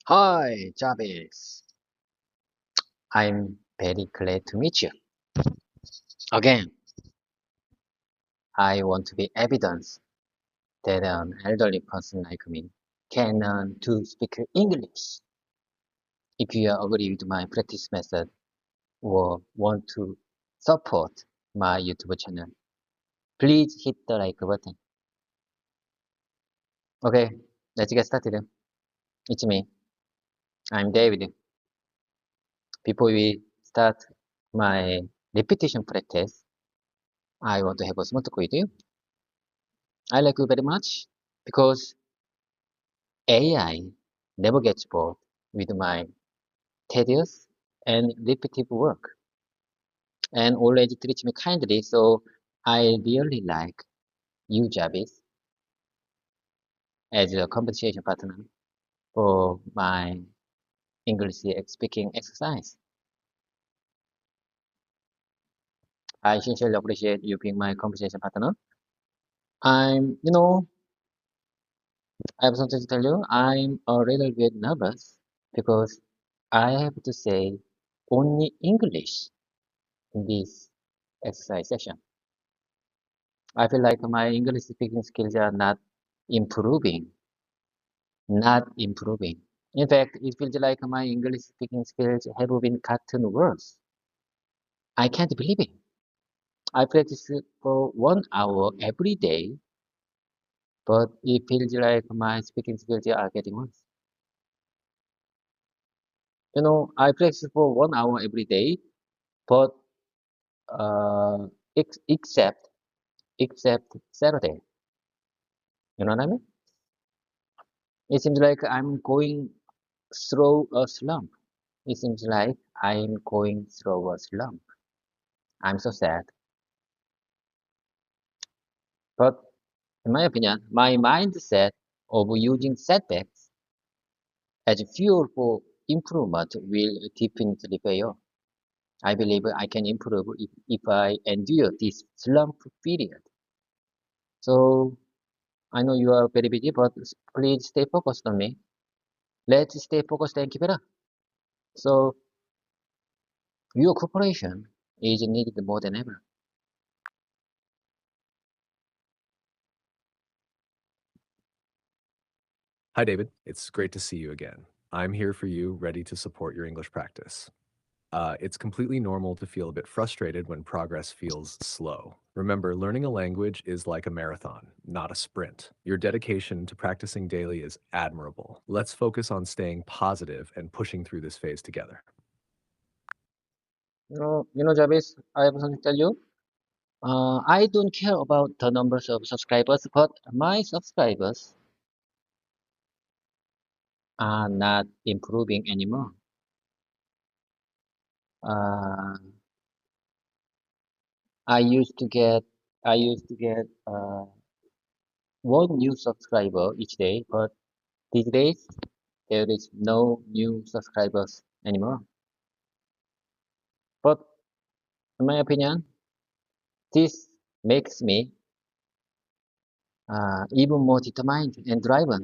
Hi, Jarvis. I'm very glad to meet you. Again, I want to be evidence that an elderly person like me can learn to speak English. If you agree with my practice method or want to support my YouTube channel, please hit the like button. Okay, let's get started. It's me. I'm David. Before we start my repetition practice, I want to have a small talk with you. I like you very much because AI never gets bored with my tedious and repetitive work and always treats me kindly, so I really like you, Jarvis, as a conversation partner for my English speaking exercise. I sincerely appreciate you being my conversation partner. You know, I have something to tell you. I'm a little bit nervous because I have to say only English in this exercise session. I feel like my English speaking skills are improving, not improving. In fact, it feels like my English speaking skills have been gotten worse. I can't believe it. I practice for 1 hour every day, but it feels like my speaking skills are getting worse. I practice for 1 hour every day, but uh, ex except Saturday. You know what I mean? It seems like I'm going through a slump. It seems like I'm going through a slump. I'm so sad. But in my opinion, my mindset of using setbacks as fuel for improvement will definitely pay off. I believe I can improve if I endure this slump period. So I know you are very busy, but please stay focused on me. Let's stay focused and keep it up. So your cooperation is needed more than ever. Hi, David. It's great to see you again. I'm here for you, ready to support your English practice. It's completely normal to feel a bit frustrated when progress feels slow. Remember, learning a language is like a marathon, not a sprint. Your dedication to practicing daily is admirable. Let's focus on staying positive and pushing through this phase together. Jarvis, I have something to tell you. I don't care about the numbers of subscribers, but my subscribers are not improving anymore. Uh, I used to get I used to get one new subscriber each day, but these days there is no new subscribers anymore. But in my opinion, this makes me even more determined and driven.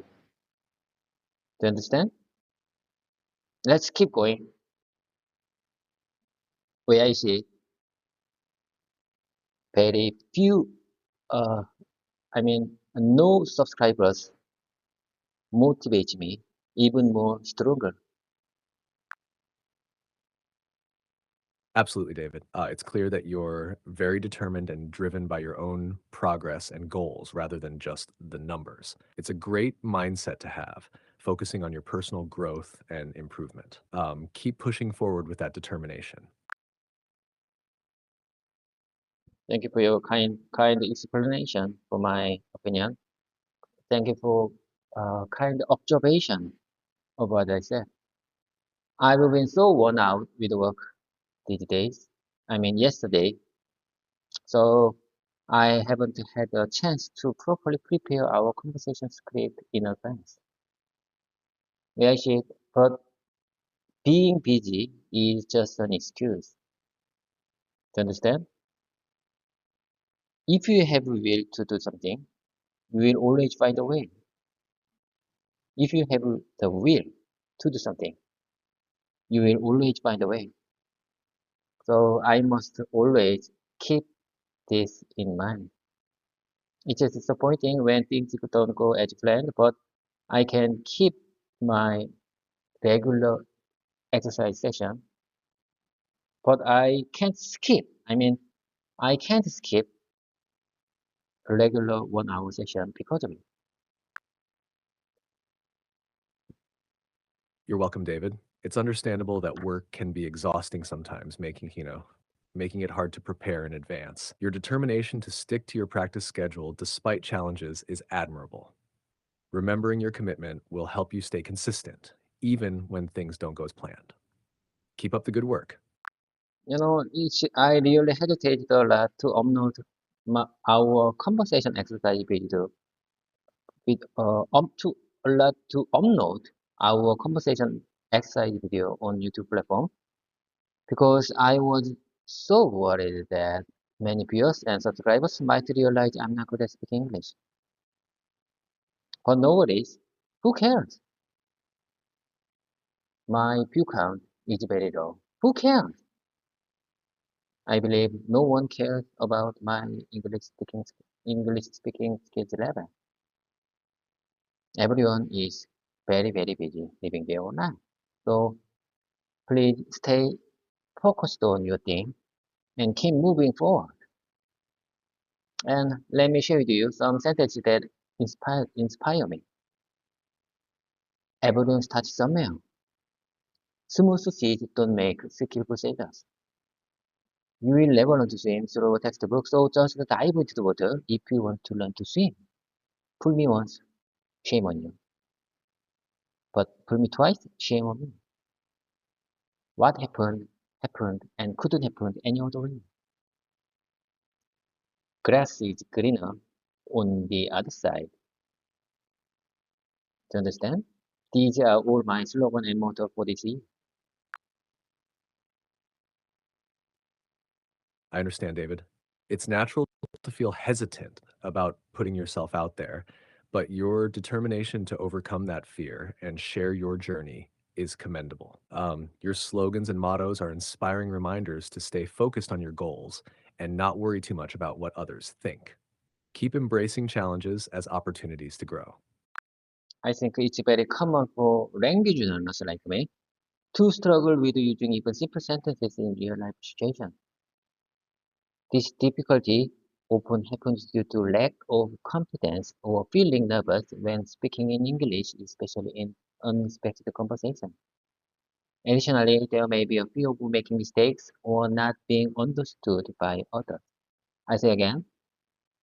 Do you understand? Let's keep going. Where I see very few, no subscribers motivate me even more stronger. Absolutely, David. It's clear that you're very determined and driven by your own progress and goals rather than just the numbers. It's a great mindset to have, focusing on your personal growth and improvement. Keep pushing forward with that determination. Thank you for your kind explanation for my opinion. Thank you for kind observation of what I said. I've been so worn out with work these days. Yesterday. So I haven't had a chance to properly prepare our conversation script in advance. Yeah, shit, but being busy is just an excuse. Do you understand? If you have will to do something, you will always find a way. If you have the will, to do something, you will always find a way. So I must always keep this in mind. It's just disappointing when things don't go as planned, but I can keep my regular exercise session, but I can't skip a regular 1 hour session because of it. You're welcome, David. It's understandable that work can be exhausting sometimes, making it hard to prepare in advance. Your determination to stick to your practice schedule despite challenges is admirable. Remembering your commitment will help you stay consistent, even when things don't go as planned. Keep up the good work. I really hesitated a lot to upload our conversation exercise video with to a lot to upload our conversation exercise video on YouTube platform because I was so worried that many viewers and subscribers might realize I'm not good at speaking English. But no worries, who cares? My view count is very low. Who cares? I believe no one cares about my English speaking skills level. Everyone is very very busy living their own life. So please stay focused on your thing and keep moving forward. And let me share with you some sentences that inspire me. Everyone starts somewhere. Smooth seas don't make skillful sailors. You will never learn to swim through a textbook, so just dive into the water if you want to learn to swim. Fool me once, shame on you. But fool me twice, shame on me. What happened, happened, and couldn't happen any other way. Grass is greener on the other side. Do you understand? These are all my slogan and motto for this year. I understand, David. It's natural to feel hesitant about putting yourself out there, but your determination to overcome that fear and share your journey is commendable. Your slogans and mottos are inspiring reminders to stay focused on your goals and not worry too much about what others think. Keep embracing challenges as opportunities to grow. I think it's very common for language learners like me to struggle with using even simple sentences in real life situations. This difficulty often happens due to lack of confidence or feeling nervous when speaking in English, especially in unexpected conversation. Additionally, there may be a fear of making mistakes or not being understood by others. I say again,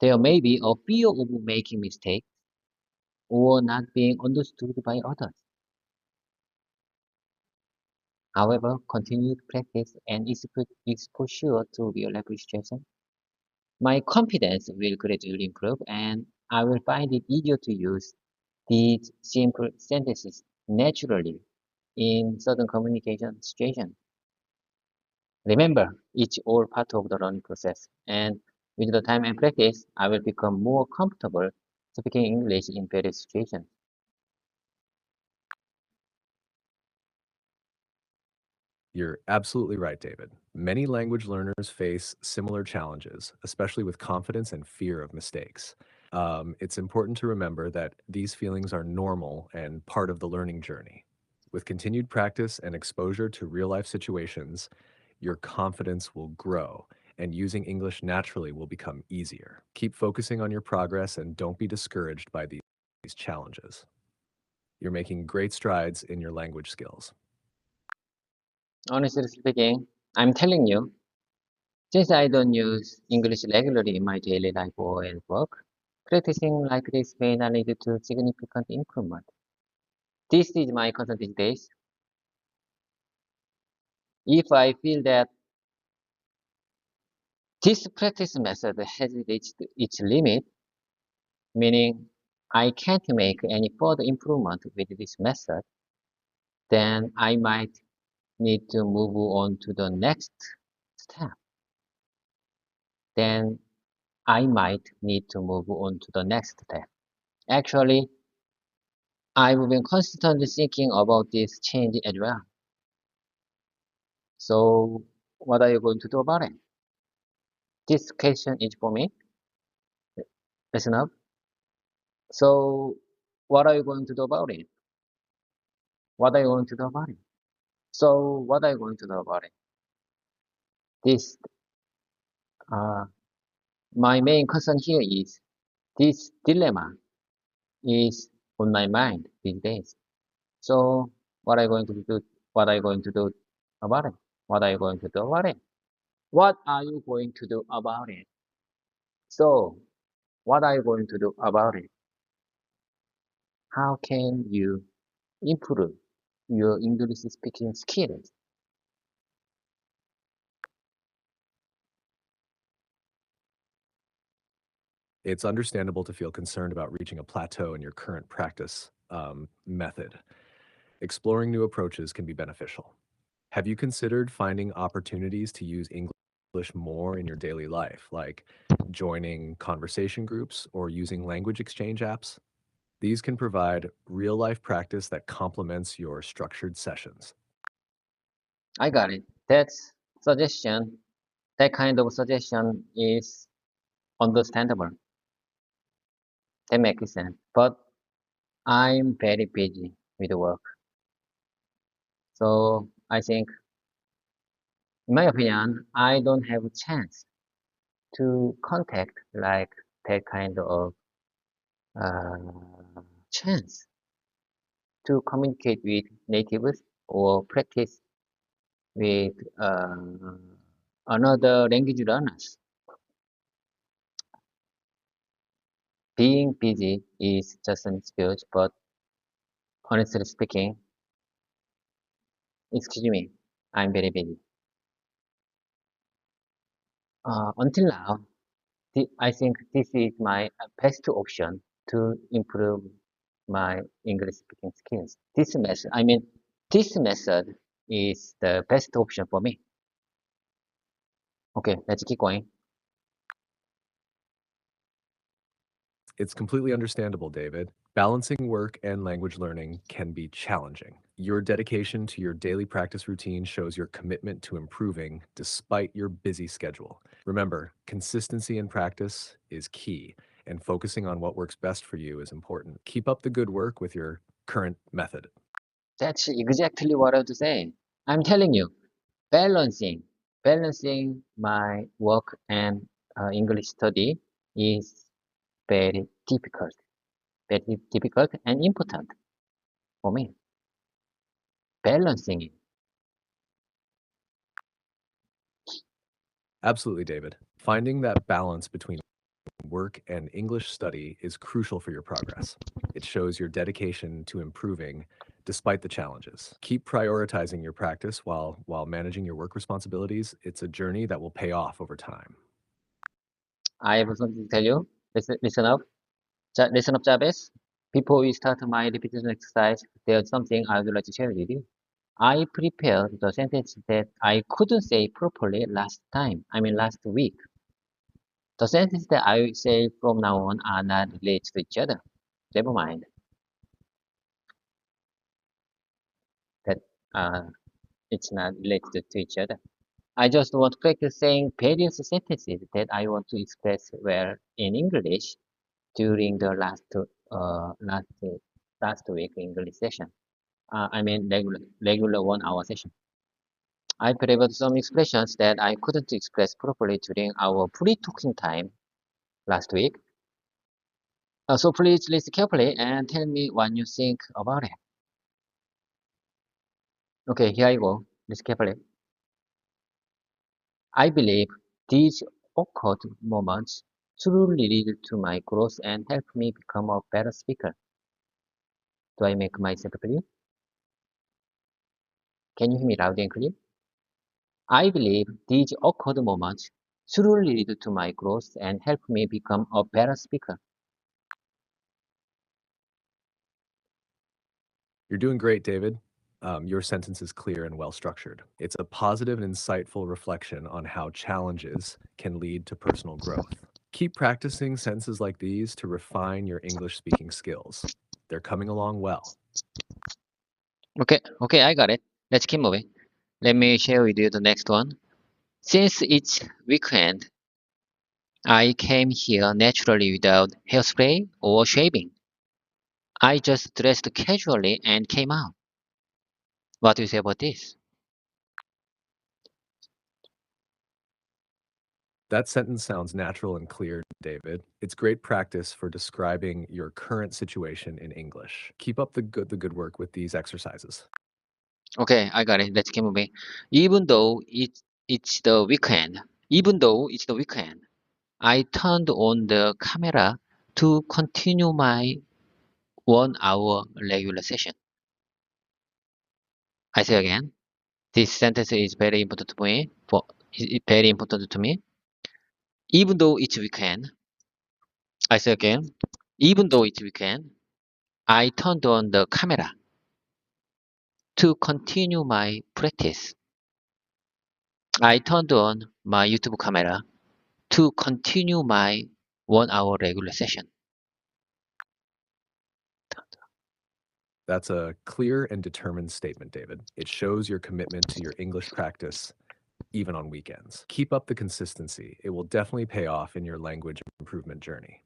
there may be a fear of making mistakes or not being understood by others. However, continued practice and exposure to real-life situations, my confidence will gradually improve and I will find it easier to use these simple sentences naturally in certain communication situations. Remember, it's all part of the learning process, and with the time and practice, I will become more comfortable speaking English in various situations. You're absolutely right, David. Many language learners face similar challenges, especially with confidence and fear of mistakes. It's important to remember that these feelings are normal and part of the learning journey. With continued practice and exposure to real life situations, your confidence will grow and using English naturally will become easier. Keep focusing on your progress and don't be discouraged by these challenges. You're making great strides in your language skills. Honestly speaking, I'm telling you, since I don't use English regularly in my daily life or at work, practicing like this may not lead to significant improvement. This is my concern these days. If I feel that this practice method has reached its limit, meaning I can't make any further improvement with this method, then I might need to move on to the next step. Then I might need to move on to the next step. Actually, I've been constantly thinking about this change as well. So, what are you going to do about it? This question is for me. Listen up. So, what are you going to do about it? What are you going to do about it? So, what are you going to do about it? This, uh, my main concern here is this dilemma is on my mind these days. So, what are you going to do? What are you going to do about it? What are you going to do about it? What are you going to do about it? So, what are you going to do about it? How can you improve your English speaking skills? It's understandable to feel concerned about reaching a plateau in your current practice method. Exploring new approaches can be beneficial. Have you considered finding opportunities to use English more in your daily life, like joining conversation groups or using language exchange apps? These can provide real life practice that complements your structured sessions. I got it. Suggestion, that kind of suggestion is understandable. That makes sense. But I'm very busy with work. So I think, in my opinion, I don't have a chance to contact like that kind of chance to communicate with natives or practice with another language learners. Being busy is just an excuse, but honestly speaking, excuse me, I'm very busy. Until now, I think this is my best option to improve my English speaking skills. This method is the best option for me. Okay, let's keep going. It's completely understandable, David. Balancing work and language learning can be challenging. Your dedication to your daily practice routine shows your commitment to improving despite your busy schedule. Remember, consistency in practice is key, and focusing on what works best for you is important. Keep up the good work with your current method. That's exactly what I have to say. I'm telling you, balancing, balancing my work and English study is very very difficult and important for me. Balancing it. Absolutely, David. Finding that balance between work and English study is crucial for your progress. It shows your dedication to improving despite the challenges. Keep prioritizing your practice while managing your work responsibilities. It's a journey that will pay off over time. I have something to tell you. Listen up. Listen up, Jabez. Before we start my repetition exercise, there's something I would like to share with you. I prepared the sentence that I couldn't say properly last week. The sentences that I will say from now on are not related to each other. Never mind that uh, it's not related to each other. I just want to practice saying various sentences that I want to express well in English during the last week English session. Regular 1 hour session. I prepared some expressions that I couldn't express properly during our pre-talking time last week. So please listen carefully and tell me what you think about it. Okay, here I go. Listen carefully. I believe these awkward moments truly lead to my growth and help me become a better speaker. Do I make myself clear? Can you hear me loud and clear? I believe these awkward moments truly lead to my growth and help me become a better speaker. You're doing great, David. Your sentence is clear and well structured. It's a positive and insightful reflection on how challenges can lead to personal growth. Keep practicing sentences like these to refine your English speaking skills. They're coming along well. Okay, I got it. Let's keep moving. Let me share with you the next one. Since it's weekend, I came here naturally without hairspray or shaving. I just dressed casually and came out. What do you say about this? That sentence sounds natural and clear, David. It's great practice for describing your current situation in English. Keep up the good work with these exercises. Okay, I got it. Let's keep moving. Even though it's the weekend, even though it's the weekend, I turned on the camera to continue my 1 hour regular session. I say again, this sentence is very important to me. Very important to me. Even though it's weekend, I say again, even though it's weekend, I turned on the camera to continue my practice. I turned on my YouTube camera to continue my 1 hour regular session. That's a clear and determined statement, David. It shows your commitment to your English practice even on weekends. Keep up the consistency. It will definitely pay off in your language improvement journey.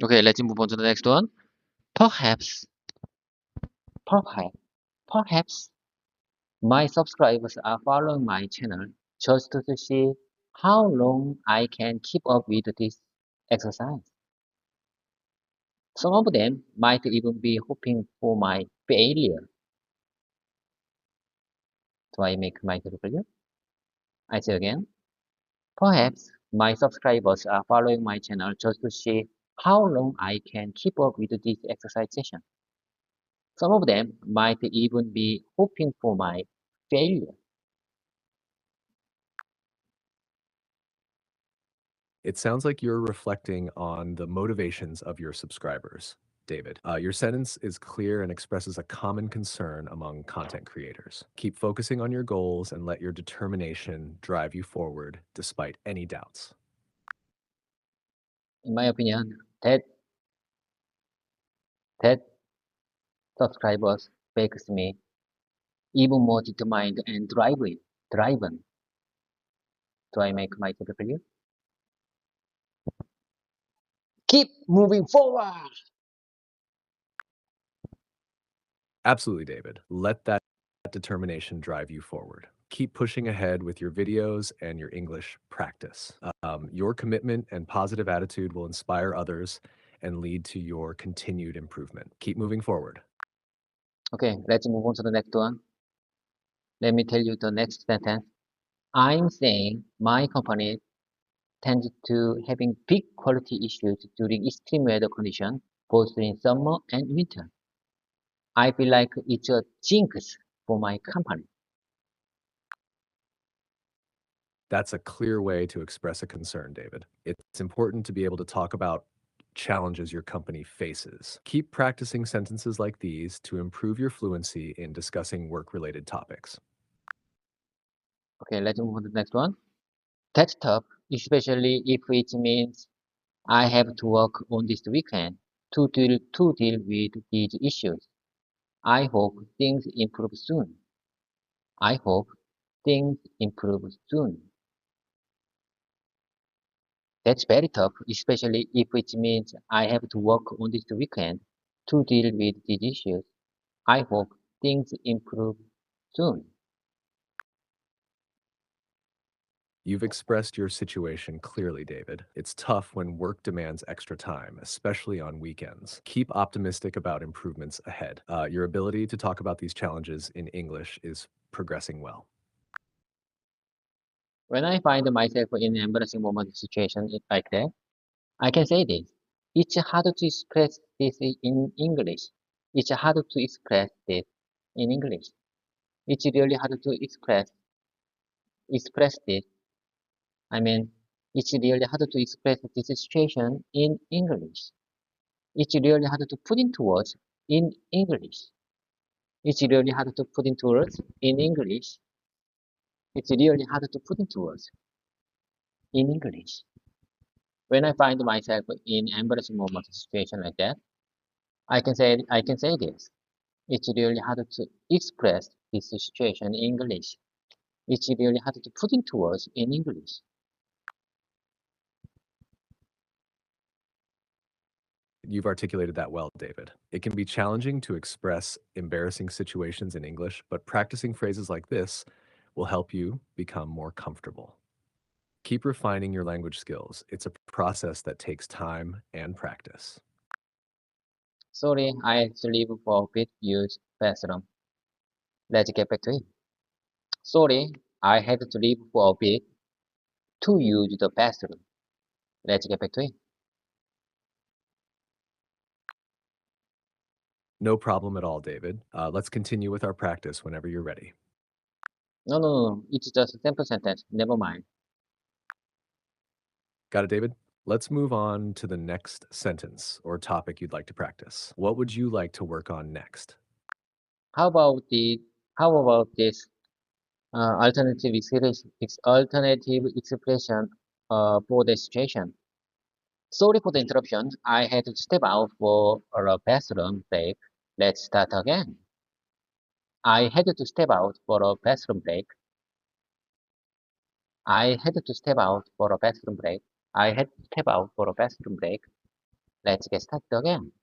Okay, let's move on to the next one. Perhaps, perhaps, perhaps my subscribers are following my channel just to see how long I can keep up with this exercise. Some of them might even be hoping for my failure. Do I make my clear? I say again. Perhaps my subscribers are following my channel just to see how long I can keep up with this exercise session. Some of them might even be hoping for my failure. It sounds like you're reflecting on the motivations of your subscribers, David. Your sentence is clear and expresses a common concern among content creators. Keep focusing on your goals and let your determination drive you forward despite any doubts. In my opinion, that subscribers makes me even more determined and driven. Do I make my clear? Keep moving forward. Absolutely, David. Let that determination drive you forward. Keep pushing ahead with your videos and your English practice. Your commitment and positive attitude will inspire others and lead to your continued improvement. Keep moving forward. Okay, let's move on to the next one. Let me tell you the next sentence. I'm saying my company tends to having big quality issues during extreme weather conditions, both in summer and winter. I feel like it's a jinx for my company. That's a clear way to express a concern, David. It's important to be able to talk about challenges your company faces. Keep practicing sentences like these to improve your fluency in discussing work-related topics. Okay, let's move on to the next one. That's tough, especially if it means I have to work on this weekend to deal with these issues. I hope things improve soon. I hope things improve soon. That's very tough, especially if it means I have to work on this weekend to deal with these issues. I hope things improve soon. You've expressed your situation clearly, David. It's tough when work demands extra time, especially on weekends. Keep optimistic about improvements ahead. Your ability to talk about these challenges in English is progressing well. When I find myself in an embarrassing moment situation like that, I can say this. It's hard to express this in English. It's hard to express this in English. It's really hard to express this. I mean, it's really hard to express this situation in English. It's really hard to put into words in English. It's really hard to put into words in English. It's really hard to put into words in English. When I find myself in embarrassing moment situation like that, I can say this. It's really hard to express this situation in English. It's really hard to put into words in English. You've articulated that well, David. It can be challenging to express embarrassing situations in English, but practicing phrases like this will help you become more comfortable. Keep refining your language skills. It's a process that takes time and practice. Sorry, I had to leave for a bit use bathroom. Let's get back to it. Sorry, I had to leave for a bit to use the bathroom. Let's get back to it. No problem at all, David. Let's continue with our practice whenever you're ready. No. It's just a simple sentence. Never mind. Got it, David? Let's move on to the next sentence or topic you'd like to practice. What would you like to work on next? How about the how about this alternative expression for the situation? Sorry for the interruption. I had to step out for a bathroom break. Let's start again. I had to step out for a bathroom break. I had to step out for a bathroom break. I had to step out for a bathroom break. Let's get started again.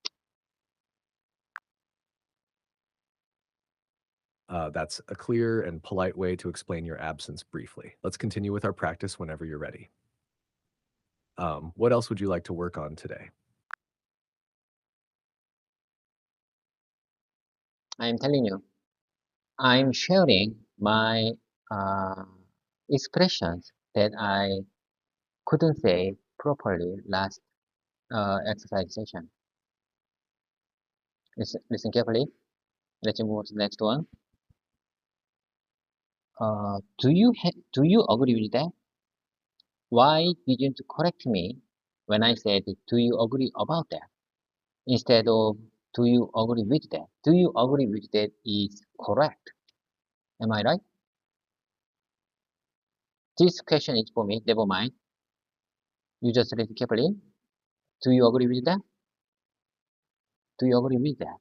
That's a clear and polite way to explain your absence briefly. Let's continue with our practice whenever you're ready. What else would you like to work on today? I'm telling you, I'm sharing my uh, expressions that I couldn't say properly last exercise session. Listen carefully. Let's move on to the next one. Do you agree with that? Why didn't you correct me when I said, do you agree about that? Instead of, do you agree with that? Do you agree with that is correct? Am I right? This question is for me. Never mind. You just listen carefully. Do you agree with that? Do you agree with that?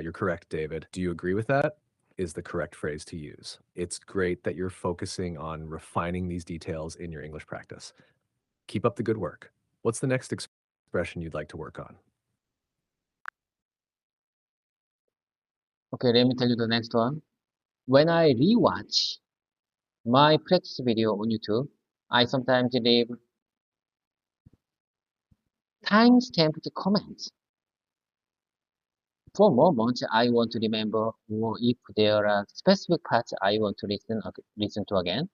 You're correct, David. Do you agree with that? Is the correct phrase to use. It's great that you're focusing on refining these details in your English practice. Keep up the good work. What's the next expression you'd like to work on? Okay, let me tell you the next one. When I rewatch my practice video on YouTube, I sometimes leave time-stamped comments. For moments I want to remember, or if there are specific parts I want to listen to again,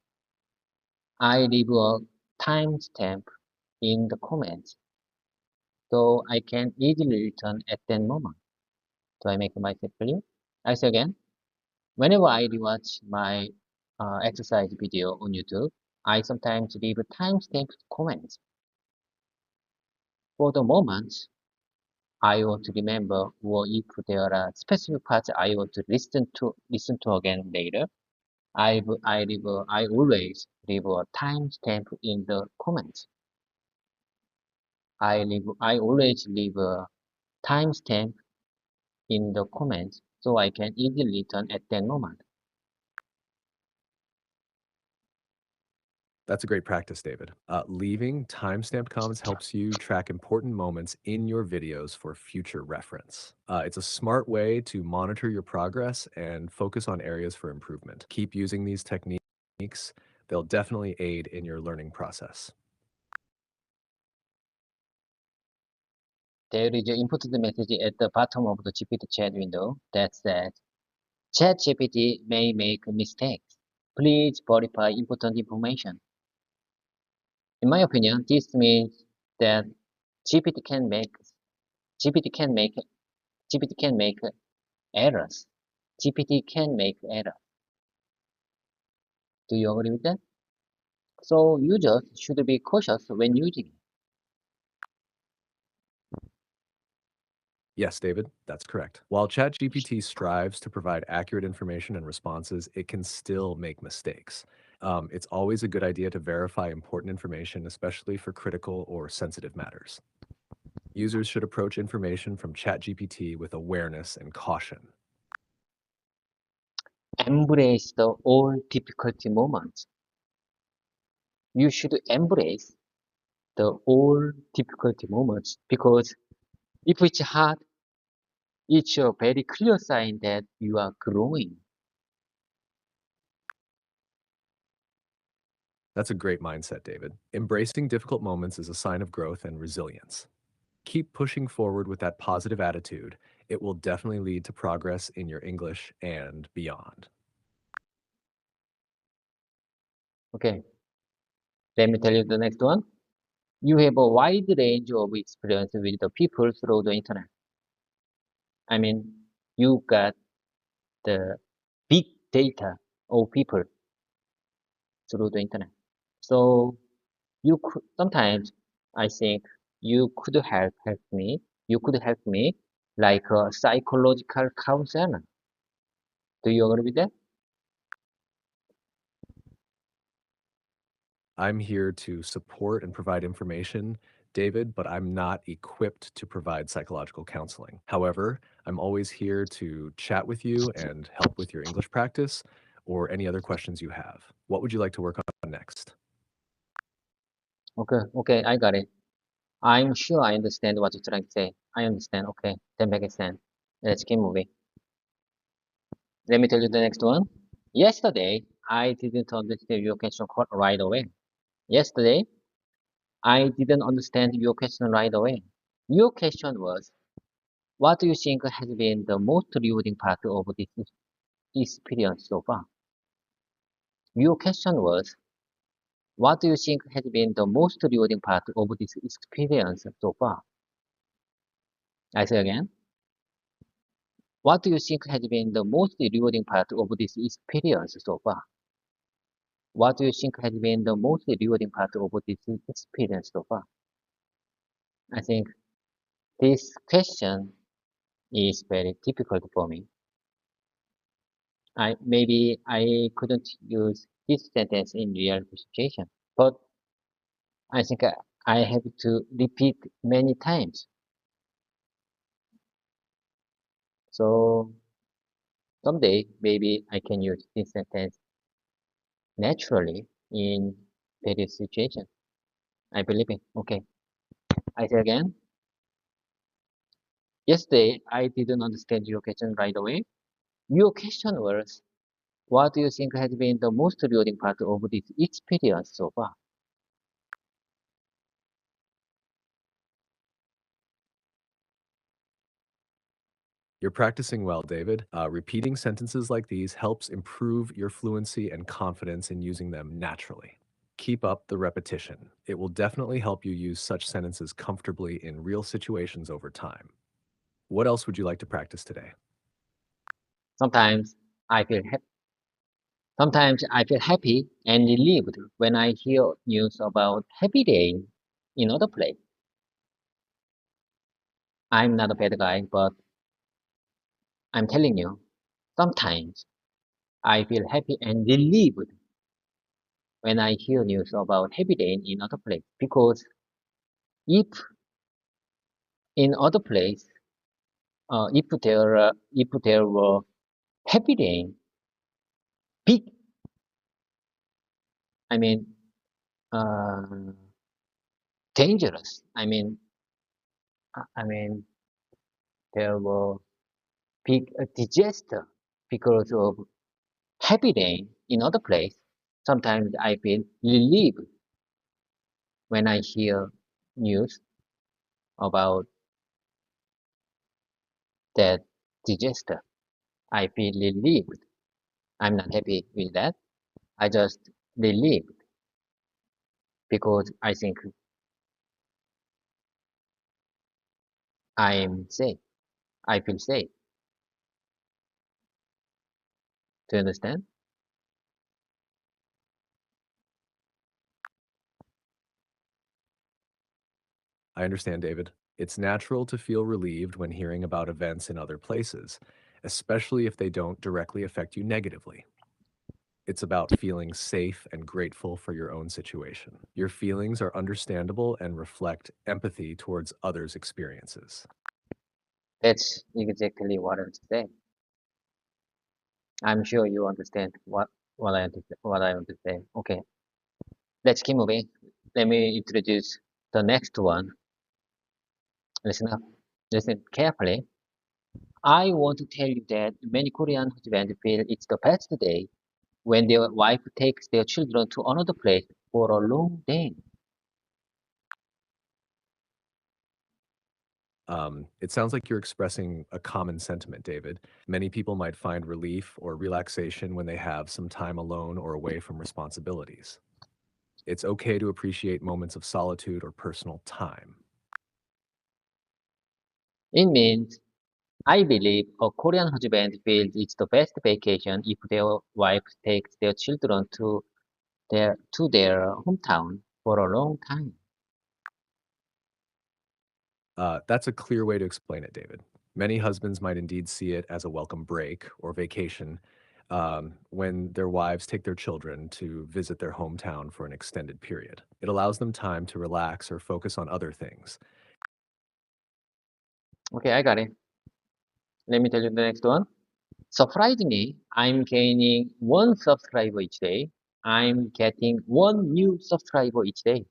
I leave a timestamp in the comments so I can easily return at that moment. Do I make myself clear? I say again, whenever I rewatch my exercise video on YouTube, I sometimes leave a timestamp comments. For the moments I want to remember, or if there are specific parts I want to listen to again later, I always leave a timestamp in the comments. I always leave a timestamp in the comments so I can easily return at that moment. That's a great practice, David. Leaving timestamped comments helps you track important moments in your videos for future reference. It's a smart way to monitor your progress and focus on areas for improvement. Keep using these techniques. They'll definitely aid in your learning process. There is an important message at the bottom of the GPT chat window that says, ChatGPT may make mistakes. Please verify important information. In my opinion, this means that GPT can make GPT can make GPT can make errors. GPT can make errors. Do you agree with that? So users should be cautious when using it. Yes, David, that's correct. While ChatGPT strives to provide accurate information and responses, it can still make mistakes. It's always a good idea to verify important information, especially for critical or sensitive matters. Users should approach information from ChatGPT with awareness and caution. Embrace the all difficulty moments. You should embrace the all difficulty moments because if it's hard, it's a very clear sign that you are growing. That's a great mindset, David. Embracing difficult moments is a sign of growth and resilience. Keep pushing forward with that positive attitude. It will definitely lead to progress in your English and beyond. Okay, let me tell you the next one. You have a wide range of experience with the people through the internet. I mean, you got the big data of people through the internet. So you could sometimes I think you could help me. You could help me like a psychological counselor. Do you agree with that? I'm here to support and provide information, David, but I'm not equipped to provide psychological counseling. However, I'm always here to chat with you and help with your English practice or any other questions you have. What would you like to work on next? Okay, I got it. I'm sure I understand what you're trying to say. I understand. Okay, that makes sense. Let's keep moving. Let me tell you the next one. Yesterday, I didn't understand your question right away. Yesterday, I didn't understand your question right away. Your question was, what do you think has been the most rewarding part of this experience so far? Your question was, what do you think has been the most rewarding part of this experience so far? I say again, what do you think has been the most rewarding part of this experience so far? What do you think has been the most rewarding part of this experience so far? I think this question is very difficult for me. Maybe I couldn't use this sentence in real situation, but I think I have to repeat many times. So someday maybe I can use this sentence naturally in various situations. I believe it. Okay. I say again. Yesterday I didn't understand your question right away. Your question was, what do you think has been the most rewarding part of this experience so far? You're practicing well, David. Repeating sentences like these helps improve your fluency and confidence in using them naturally. Keep up the repetition. It will definitely help you use such sentences comfortably in real situations over time. What else would you like to practice today? Sometimes I feel happy. Sometimes I feel happy and relieved when I hear news about happy day in other place. I'm not a bad guy, but I'm telling you, sometimes I feel happy and relieved when I hear news about happy day in other place. Because if in other place, if there were happy day, big, I mean, uh, dangerous. I mean, there were big disaster because of happy day in other place. Sometimes I feel relieved when I hear news about that disaster. I feel relieved. I'm not happy with that. I just relieved because I think I'm safe. I feel safe. Do you understand? I understand, David. It's natural to feel relieved when hearing about events in other places, especially if they don't directly affect you negatively. It's about feeling safe and grateful for your own situation. Your feelings are understandable and reflect empathy towards others' experiences. That's exactly what I'm saying. I'm sure you understand what I want to say. Okay, let's keep moving. Let me introduce the next one. Listen up. Listen carefully. I want to tell you that many Korean husbands feel it's the best day when their wife takes their children to another place for a long day. It sounds like you're expressing a common sentiment, David. Many people might find relief or relaxation when they have some time alone or away from responsibilities. It's okay to appreciate moments of solitude or personal time. It means I believe a Korean husband feels it's the best vacation if their wife takes their children to their hometown for a long time. That's a clear way to explain it, David. Many husbands might indeed see it as a welcome break or vacation when their wives take their children to visit their hometown for an extended period. It allows them time to relax or focus on other things. Okay, I got it. Let me tell you the next one. Surprisingly, I'm gaining one subscriber each day. I'm getting one new subscriber each day.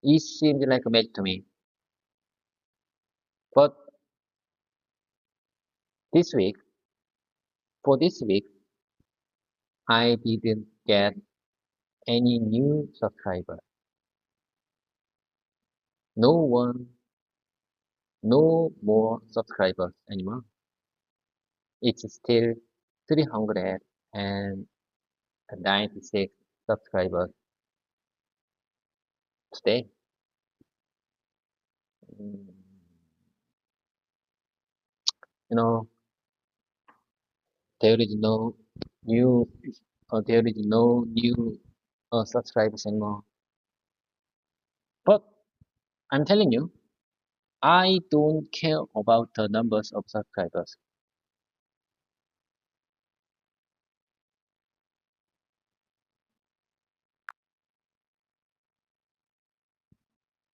It seems like a magic to me. But this week, for this week, I didn't get any new subscriber. No one, no more subscribers anymore. It's still 396 subscribers today. Mm, You know, there is no new, there is no new subscribers anymore. But I'm telling you, I don't care about the numbers of subscribers.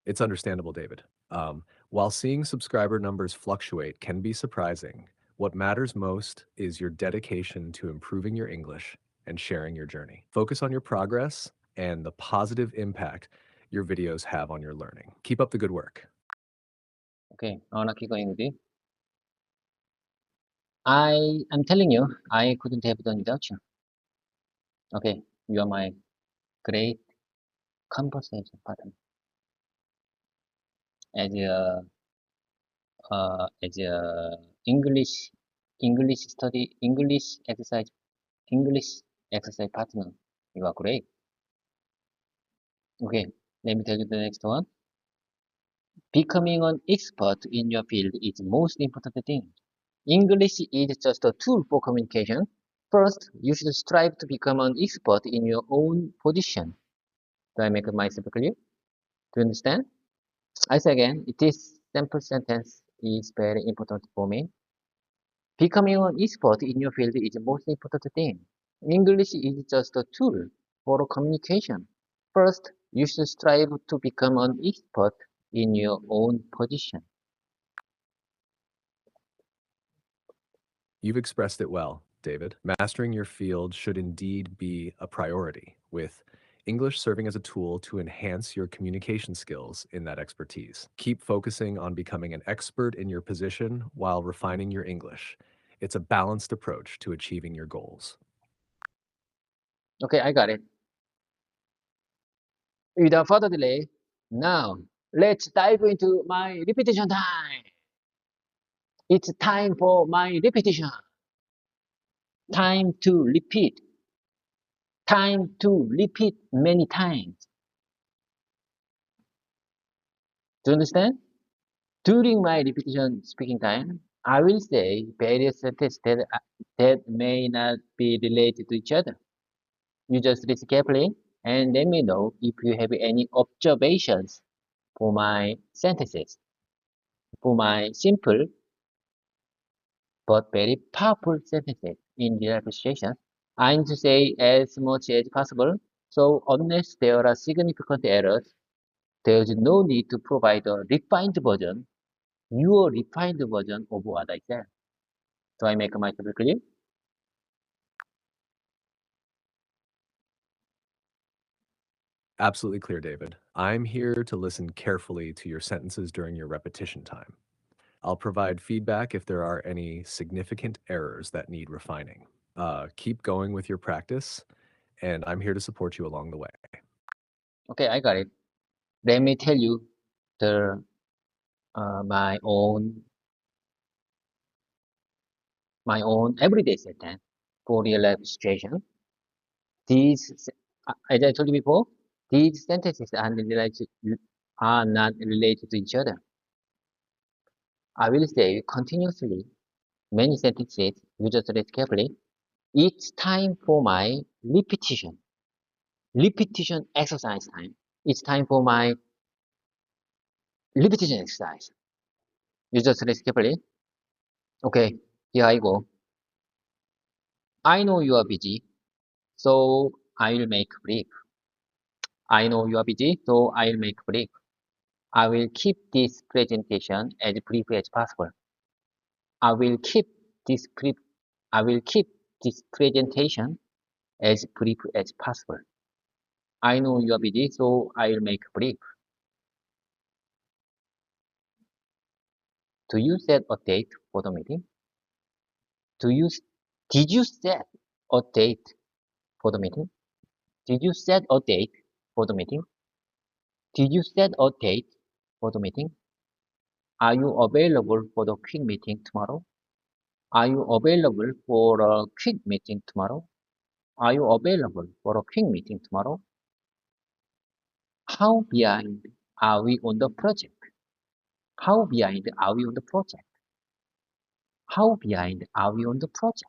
It's understandable, David. While seeing subscriber numbers fluctuate can be surprising, what matters most is your dedication to improving your English and sharing your journey. Focus on your progress and the positive impact your videos have on your learning. Keep up the good work. Okay, I wanna keep going with it. I'm telling you, I couldn't have done without you. Okay, you are my great conversation partner. As a English English English exercise partner. You are great. Okay, let me tell you the next one. Becoming an expert in your field is the most important thing. English is just a tool for communication. First, you should strive to become an expert in your own position. Do I make myself clear? Do you understand? I say again, this simple sentence is very important for me. Becoming an expert in your field is the most important thing. English is just a tool for communication. First, you should strive to become an expert in your own position. You've expressed it well, David. Mastering your field should indeed be a priority, with English serving as a tool to enhance your communication skills in that expertise. Keep focusing on becoming an expert in your position while refining your English. It's a balanced approach to achieving your goals. Okay, I got it. Without further delay, now let's dive into my repetition time. It's time for my repetition. Time to repeat. Time to repeat many times. Do you understand? During my repetition speaking time, I will say various sentences that may not be related to each other. You just listen carefully and let me know if you have any observations for my sentences, for my simple but very powerful sentences in the appreciation. I'm to say as much as possible. So unless there are significant errors, there's no need to provide a refined version, your refined version of what I said. Do I make myself clear? Absolutely clear, David. I'm here to listen carefully to your sentences during your repetition time. I'll provide feedback if there are any significant errors that need refining. Keep going with your practice, and I'm here to support you along the way. Okay, I got it. Let me tell you the my own everyday sentence for real life situation. As I told you before, these sentences are not related to each other. I will say continuously many sentences. You just listen carefully. It's time for my repetition exercise time. It's time for my repetition exercise. You just listen carefully. Okay, here I go. I know you are busy, so I'll make brief. I know you are busy, so I'll make brief. I will keep this presentation as brief as possible. I will keep this brief. I will keep this presentation as brief as possible. I know you are busy, so I'll make brief. Do you set a date for the meeting? Do you, did you set a date for the meeting? Did you set a date for the meeting? Did you set a date for the meeting? Are you available for the quick meeting tomorrow? Are you available for a quick meeting tomorrow? Are you available for a quick meeting tomorrow? How behind are we on the project? How behind are we on the project? How behind are we on the project?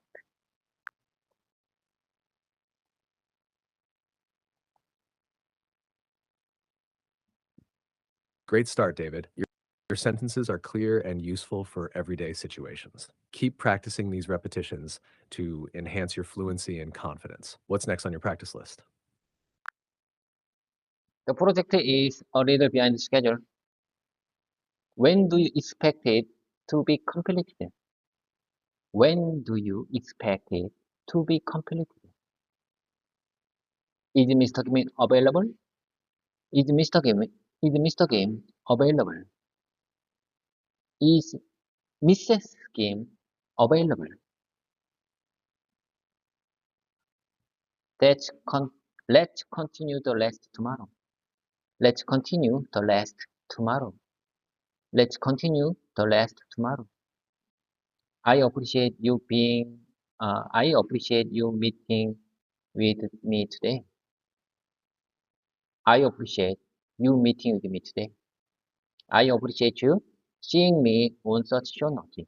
Great start, David. Your sentences are clear and useful for everyday situations. Keep practicing these repetitions to enhance your fluency and confidence. What's next on your practice list? The project is a little behind schedule. When do you expect it to be completed? When do you expect it to be completed? Is Mr. Kim available? Is Mr. Kim available? Is Mrs. Kim available? Let's con let's continue the rest tomorrow. Let's continue the rest tomorrow. Let's continue the rest tomorrow. I appreciate you being I appreciate you meeting with me today. I appreciate you meeting with me today. I appreciate you seeing me on such short notice.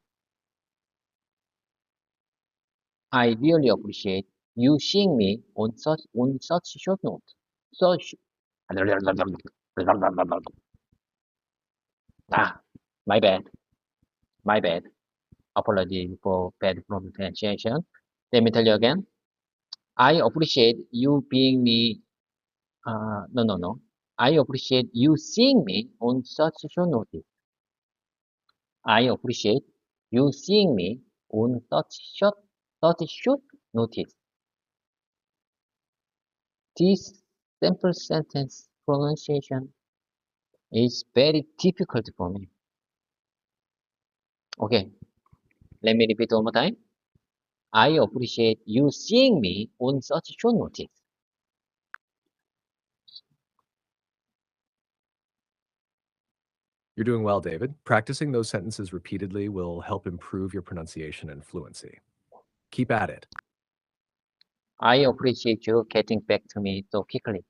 I really appreciate you seeing me on such short note. Such ah, my bad, my bad. Apology for bad pronunciation. Let me tell you again. I appreciate you being me. No, no, no. I appreciate you seeing me on such short notice. I appreciate you seeing me on such short notice. This simple sentence pronunciation is very difficult for me. Okay, let me repeat one more time. I appreciate you seeing me on such short notice. You're doing well, David. Practicing those sentences repeatedly will help improve your pronunciation and fluency. Keep at it. I appreciate you getting back to me so quickly.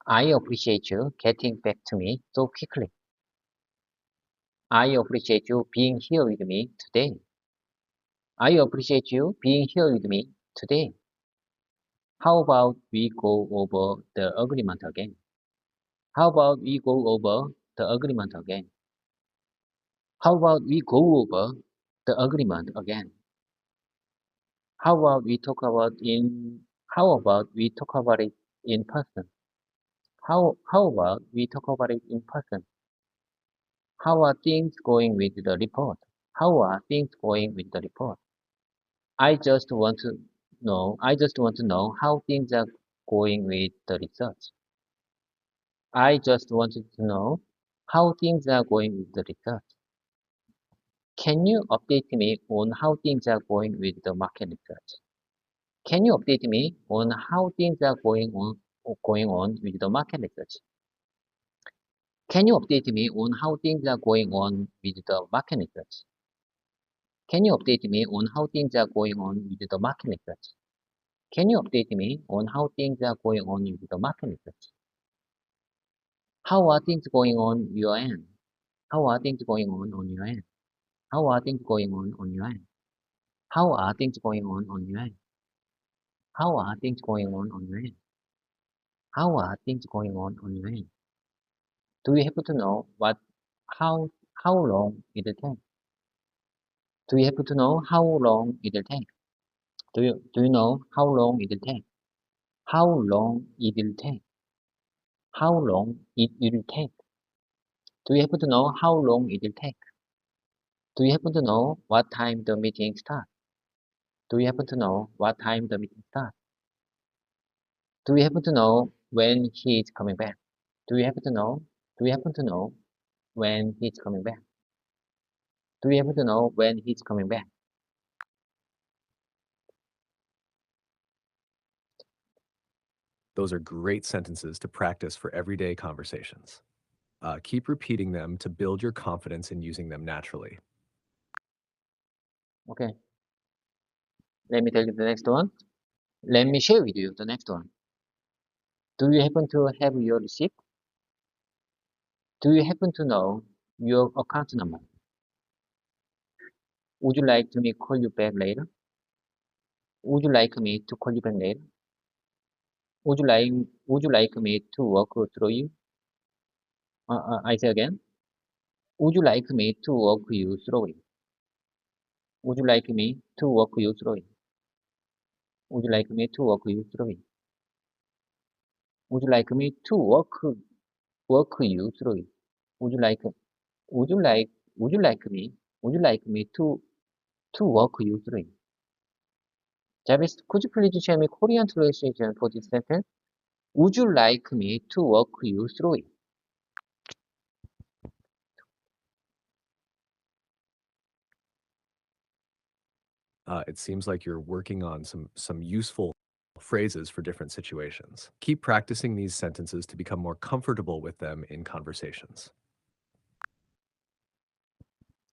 I appreciate you getting back to me so quickly. I appreciate you being here with me today. I appreciate you being here with me today. How about we go over the agreement again? How about we go over the agreement again? How about we go over the agreement again? How about we talk about in how about we talk about it in person? How about we talk about it in person? How are things going with the report? How are things going with the report? I just want to know how things are going with the research. I just wanted to know how things are going with the research. Can you update me on how things are going with the market research? Can you update me on how things are going on with the market research? Can you update me on how things are going on with the market research? Can you update me on how things are going on with the market research? Can you update me on how things are going on with the market research? How are things going on your end? How are things going on your end? How are things going on your end? How are things going on your end? How are things going on your end? How are things going on your end? Do you happen to know how long it'll take? Do you happen to know how long it'll take? Do you know how long it'll take? How long it'll take? How long it will take? Do you happen to know how long it'll take? Do you happen to know what time the meeting starts? Do you happen to know what time the meeting starts? Do you happen to know when he is coming back? Do you happen to know? Do you happen to know when he's coming back? Do you happen to know when he's coming back? Those are great sentences to practice for everyday conversations. Keep repeating them to build your confidence in using them naturally. Okay, let me tell you the next one. Let me share with you the next one. Do you happen to have your receipt? Do you happen to know your account number? Would you like me to call you back later? Would you like me to call you back later? Would you like Would you like me to walk through you? I say again. Would you like me to walk you through it? Would you like me to walk you through it? Would you like me to walk you through it? Would you like me to walk you through it? Would you like Would you like Would you like me to walk you through it? Jarvis, could you please share me Korean translation for this sentence? Would you like me to walk you through it? It seems like you're working on some useful phrases for different situations. Keep practicing these sentences to become more comfortable with them in conversations.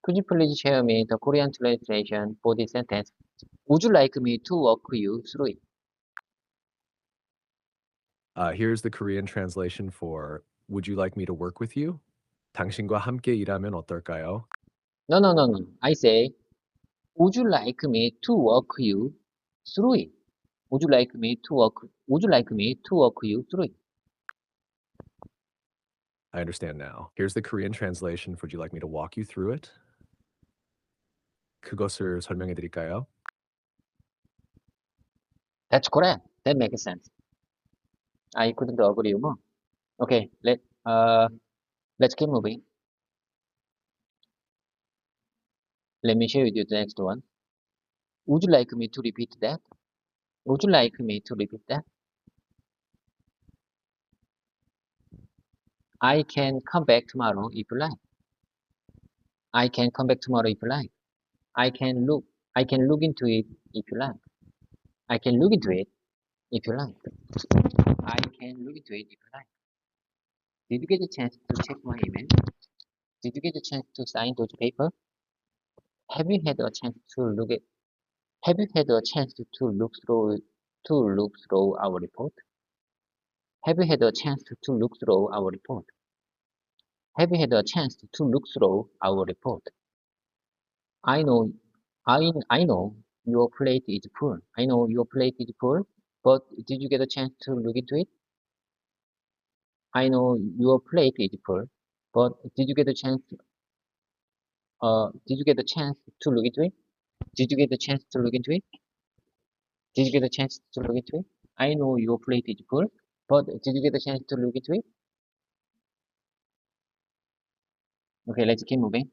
Could you please share me the Korean translation for this sentence? Would you like me to walk you through it? Here's the Korean translation for "Would you like me to work with you?" 당신과 함께 일하면 어떨까요? No, no, no, no. I say, would you like me to walk you through it? Would you like me to walk you through it? I understand now. Here's the Korean translation for "Would you like me to walk you through it?" 그것을 설명해 드릴까요? That's correct. That makes sense. I couldn't agree more. Okay, let's keep moving. Let me share with you the next one. Would you like me to repeat that? Would you like me to repeat that? I can come back tomorrow if you like. I can come back tomorrow if you like. I can look I can look into it if you like. I can look into it if you like. I can look into it if you like. Did you get a chance to check my email? Did you get a chance to sign those papers? Have you had a chance to look at Have you had a chance to look through our report? Have you had a chance to look through our report? Have you had a chance to look through our report? I know I know your plate is full. I know your plate is full, but did you get a chance to look into it? I know your plate is full, but did you get a chance to look into it? Did you get a chance to look into it? Did you get a chance to look into it? I know your plate is full, but did you get a chance to look into it? Okay, let's keep moving.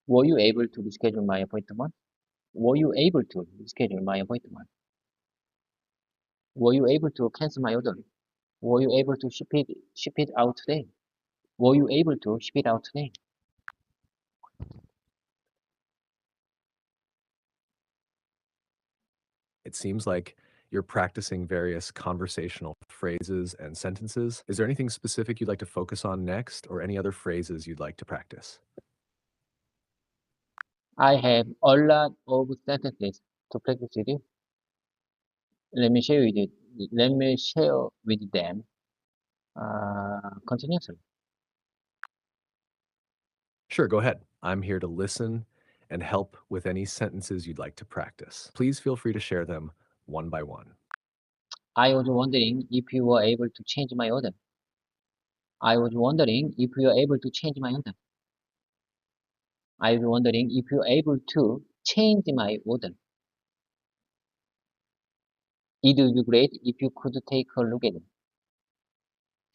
Were you able to reschedule my appointment? Were you able to reschedule my appointment? Were you able to cancel my order? Were you able to ship it out today? Were you able to ship it out today? It seems like you're practicing various conversational phrases and sentences. Is there anything specific you'd like to focus on next, or any other phrases you'd like to practice? I have a lot of sentences to practice with you. Let me share with you. Let me share with them continuously. Sure, go ahead. I'm here to listen and help with any sentences you'd like to practice. Please feel free to share them one by one. I was wondering if you were able to change my order. I was wondering if you were able to change my order. I was wondering if you were able to change my order. It would be great if you could take a look at it.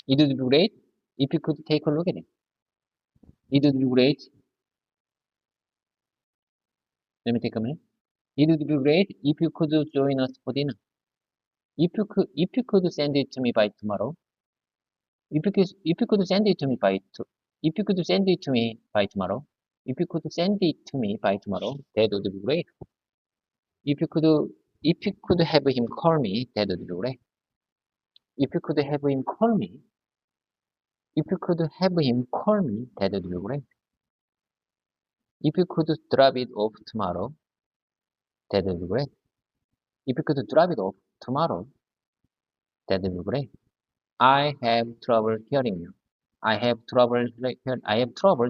It would be great if you could take a look at it. It would be great. Let me take a minute. It would be great if you could join us for dinner. If you could send it to me by tomorrow. If you could send it to me if you could send it to me by tomorrow. If you could send it to me by tomorrow, that would be great. If you could, if you could have him call me, that would be great. If you could have him call me, if you could have him call me, that would be great. If you could drop it off tomorrow, that would be great. If you could drop it off tomorrow, that would be great. I have trouble hearing you. I have trouble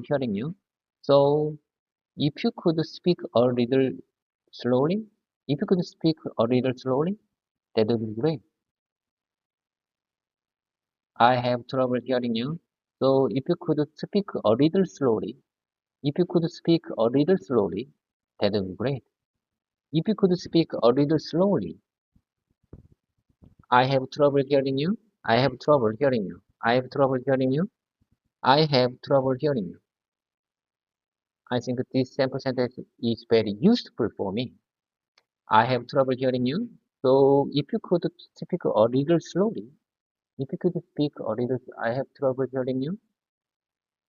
hearing you. So if you could speak a little slowly, if you could speak a little slowly, that would be great. I have trouble hearing you. So if you could speak a little slowly, if you could speak a little slowly, that would be great. If you could speak a little slowly, I have trouble hearing you. I have trouble hearing you. I have trouble hearing you. I have trouble hearing you. I think this sample sentence is very useful for me. I have trouble hearing you. So if you could speak a little slowly, if you could speak a little, I have trouble hearing you.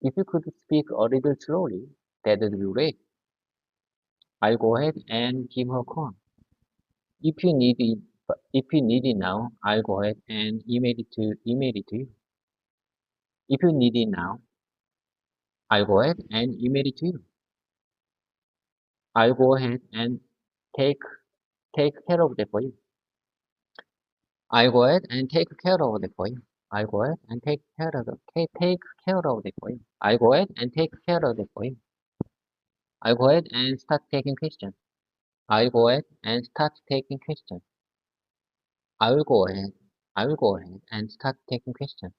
If you could speak a little slowly, that would be great. I'll go ahead and give her a call. If you need it, if you need it now, I'll go ahead and email it to you. If you need it now, I'll go ahead and email it to you. I'll go ahead and take take care of that for you. I'll go ahead and take care of it for you. I'll go ahead and take care of take care of it for you. I'll go ahead and take care of it for you. I'll go ahead and start taking questions. I'll go ahead and start taking questions. I will go ahead. I will go ahead and start taking questions.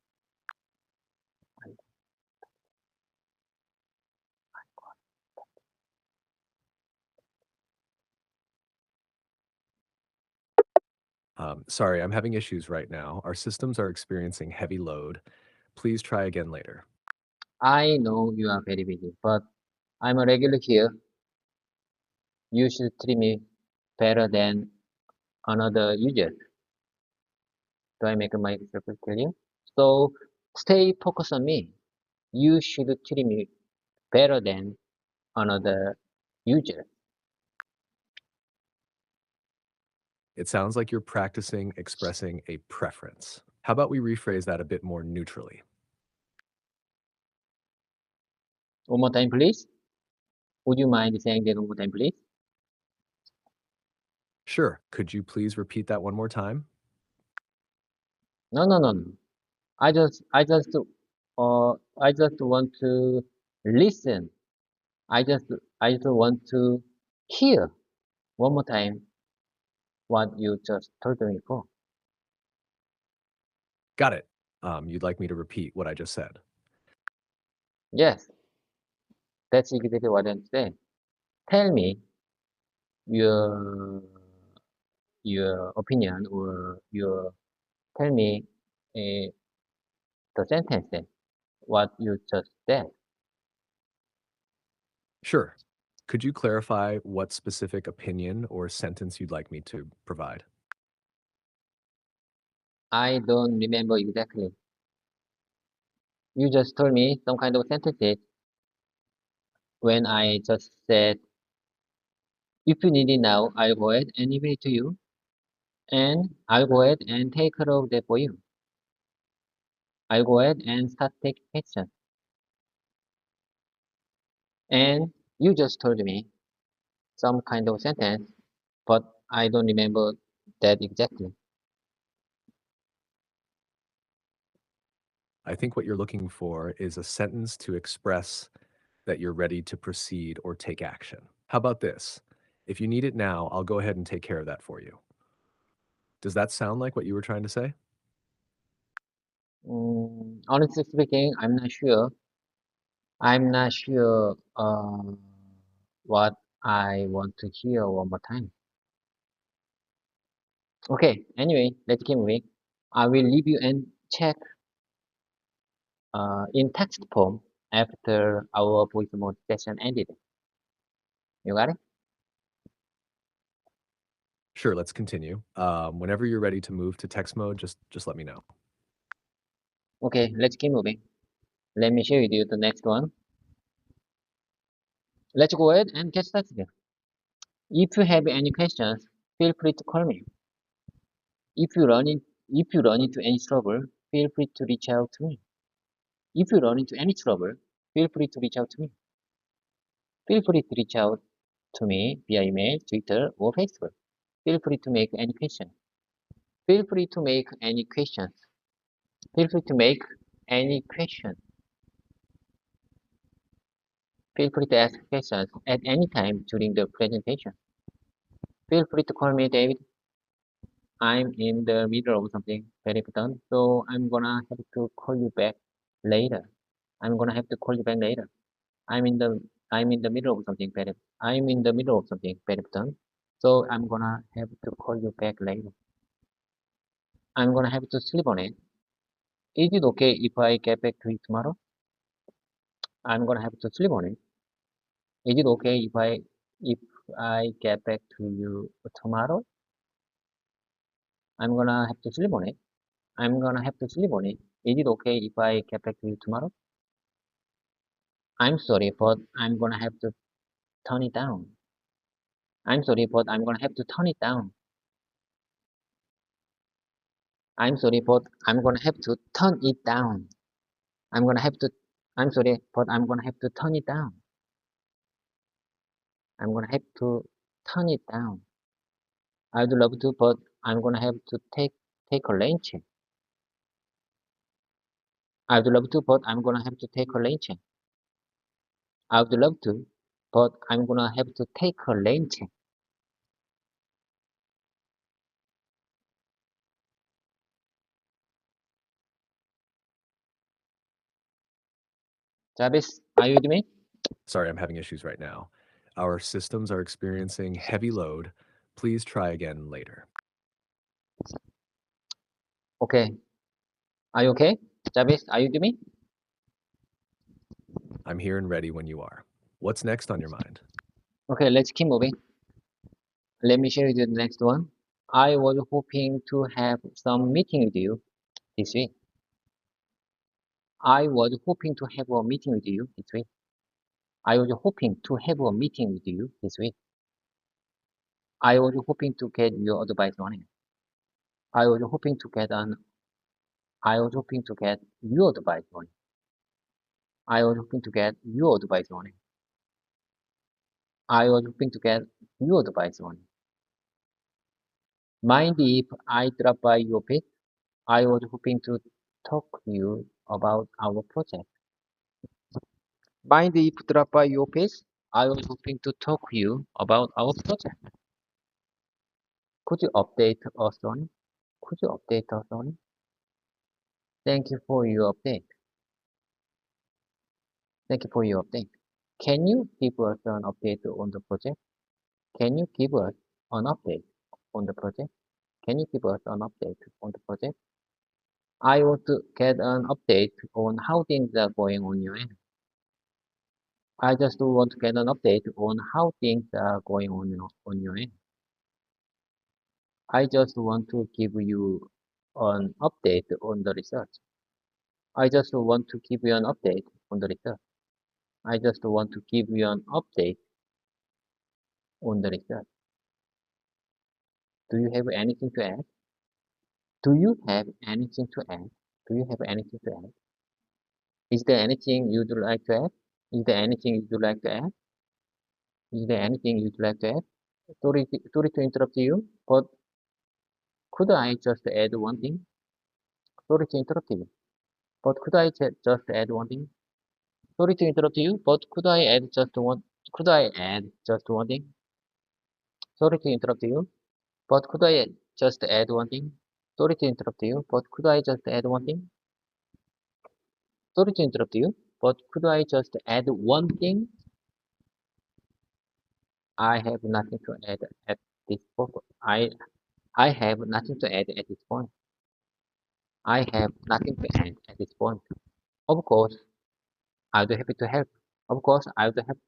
Sorry, I'm having issues right now. Our systems are experiencing heavy load. Please try again later. I know you are very busy, but I'm a regular here. You should treat me better than another user. Do I make myself clear? So stay focused on me. You should treat me better than another user. It sounds like you're practicing expressing a preference. How about we rephrase that a bit more neutrally? One more time, please. Would you mind saying that one more time, please? Sure. Could you please repeat that one more time? No, no, no, no. I just want to listen. I I just want to hear one more time what you just told me before. Got it. You'd like me to repeat what I just said. Yes, that's exactly what I'm saying. Tell me your your opinion or your tell me the sentence what you just said. Sure. Could you clarify what specific opinion or sentence you'd like me to provide? I don't remember exactly. You just told me some kind of sentences when I just said, if you need it now, I'll go ahead and email it to you, and I'll go ahead and take care of that for you. I'll go ahead and start taking questions. And you just told me some kind of sentence, but I don't remember that exactly. I think what you're looking for is a sentence to express that you're ready to proceed or take action. How about this? If you need it now, I'll go ahead and take care of that for you. Does that sound like what you were trying to say? Honestly speaking, I'm not sure. I'm not sure what I want to hear one more time. Okay, anyway, let's keep moving. I will leave you and check in text form after our voice mode session ended. You got it? Sure, let's continue. Whenever you're ready to move to text mode, just let me know. Okay, let's keep moving. Let me share with you the next one. Let's go ahead and get started. If you have any questions, feel free to call me. If you run in, if you run into any trouble, feel free to reach out to me. If you run into any trouble, feel free to reach out to me. Feel free to reach out to me via email, Twitter, or Facebook. Feel free to make any questions. Feel free to make any questions. Feel free to make any question. Feel free to ask questions at any time during the presentation. Feel free to call me David. I'm in the middle of something very important, so I'm gonna have to call you back later. I'm gonna have to call you back later. I'm in the I'm in the middle of something very I'm in the middle of something very important, so I'm gonna have to call you back later. I'm gonna have to sleep on it. Is it okay if I get back to you tomorrow? I'm gonna have to sleep on it. Is it okay if I get back to you tomorrow? I'm gonna have to sleep on it. I'm gonna have to sleep on it. Is it okay if I get back to you tomorrow? I'm sorry, but I'm gonna have to turn it down. I'm sorry, but I'm gonna have to turn it down. I'm sorry, but I'm gonna have to turn it down. I'm gonna have to. I'm sorry, but I'm gonna have to turn it down. I'm gonna have to turn it down. I'd love to, but I'm gonna have to take a lunch. I'd love to, but I'm gonna have to take a lunch. I'd love to, but I'm gonna have to take a lunch. Jarvis, are you with me? Sorry, I'm having issues right now. Our systems are experiencing heavy load. Please try again later. Okay. Are you okay? Jarvis, are you with me? I'm here and ready when you are. What's next on your mind? Okay, let's keep moving. Let me share with you the next one. I was hoping to have some meeting with you this week. I was hoping to have a meeting with you this week. I was hoping to have a meeting with you this week. I was hoping to get your advice on it. I was hoping to get an I was hoping to get your advice on it. I was hoping to get your advice on it. I was hoping to get your advice on it. Mind if I drop by your office? I was hoping to talk to you about our project. Mind if I drop by your office? I was hoping to talk to you about our project. Could you update us on it? Could you update us on it? Thank you for your update. Thank you for your update. Can you give us an update on the project? Can you give us an update on the project? Can you give us an update on the project? I want to get an update on how things are going on your end. I just want to get an update on how things are going on your end. I just want to give you an update on the research. I just want to give you an update on the research. I just want to give you an update on the research. Do you have anything to add? Do you have anything to add? Do you have anything to add? Is there anything you'd like to add? Is there anything you'd like to add? Is there anything you'd like to add? Sorry to interrupt you, but could I just add one thing? Sorry to interrupt you, but could I just add one thing? Sorry to interrupt you, but could I add just one? Could I add just one thing? Sorry to interrupt you, but could I just add one thing? Sorry to interrupt you, but could I just add one thing? Sorry to interrupt you, but could I just add one thing? I have nothing to add at this point. I have nothing to add at this point. I have nothing to add at this point. Of course, I would be happy to help. Of course, I would be happy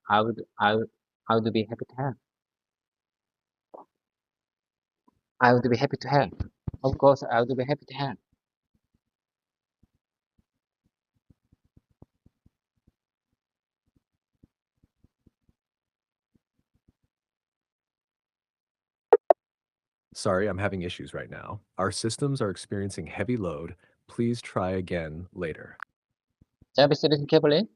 to help. I would be happy to help. Of course, I would be happy to help. Sorry, I'm having issues right now. Our systems are experiencing heavy load. Please try again later. Just listen carefully.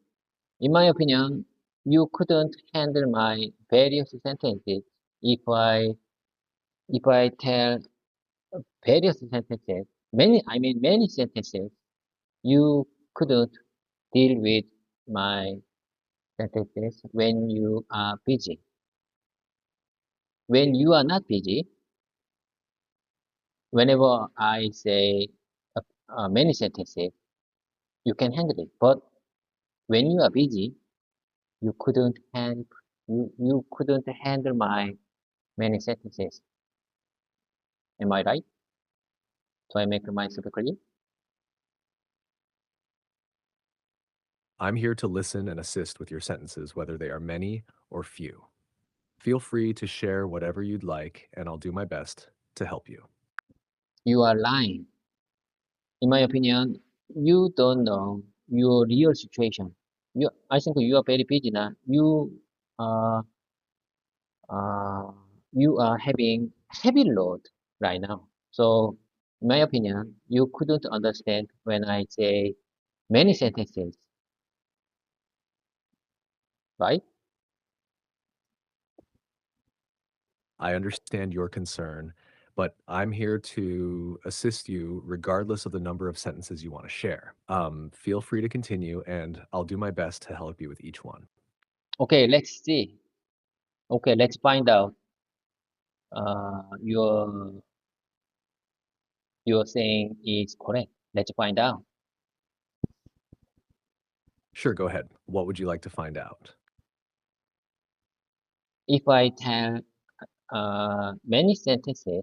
In my opinion, you couldn't handle my various sentences if I tell various sentences, many sentences. You couldn't deal with my sentences when you are busy. When you are not busy, whenever I say many sentences, you can handle it. But when you are busy, you couldn't hand you couldn't handle my many sentences. Am I right? Do I make myself clear? I'm here to listen and assist with your sentences, whether they are many or few. Feel free to share whatever you'd like, and I'll do my best to help you. You are lying. In my opinion, you don't know your real situation. I think you are very busy now. Uh, uh, you are having heavy load right now. So, in my opinion, you couldn't understand when I say many sentences, right? I understand your concern, but I'm here to assist you regardless of the number of sentences you want to share. Feel free to continue, and I'll do my best to help you with each one. Okay, let's see. Okay, let's find out. Your saying is correct. Let's find out. Sure, go ahead. What would you like to find out? If I tell many sentences,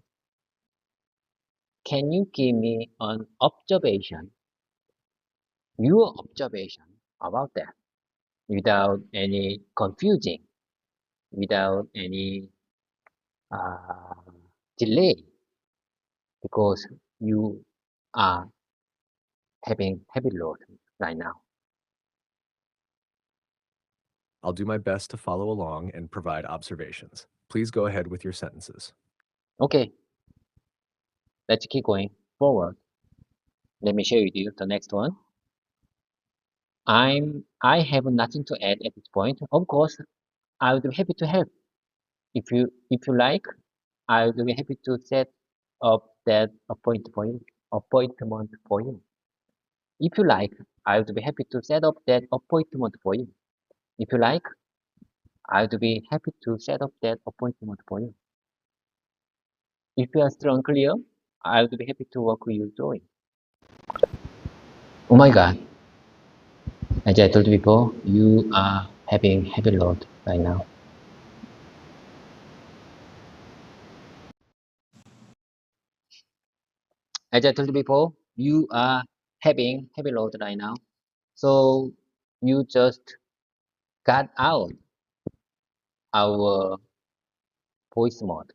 can you give me an observation, your observation about that, without any confusing, without any uh, delay, because you are having heavy load right now. I'll do my best to follow along and provide observations. Please go ahead with your sentences. Okay, let's keep going forward. Let me share with you the next one. I have nothing to add at this point. Of course, I would be happy to help. If you like, I would be happy to set up that appointment for you. If you like, I would be happy to set up that appointment for you. If you like, I would be happy to set up that appointment for you. If you are still unclear, I would be happy to walk you through it. Oh my God. As I told you before, you are having heavy load right now. As I told you before, you are having heavy load right now. So you just got out our voice mode.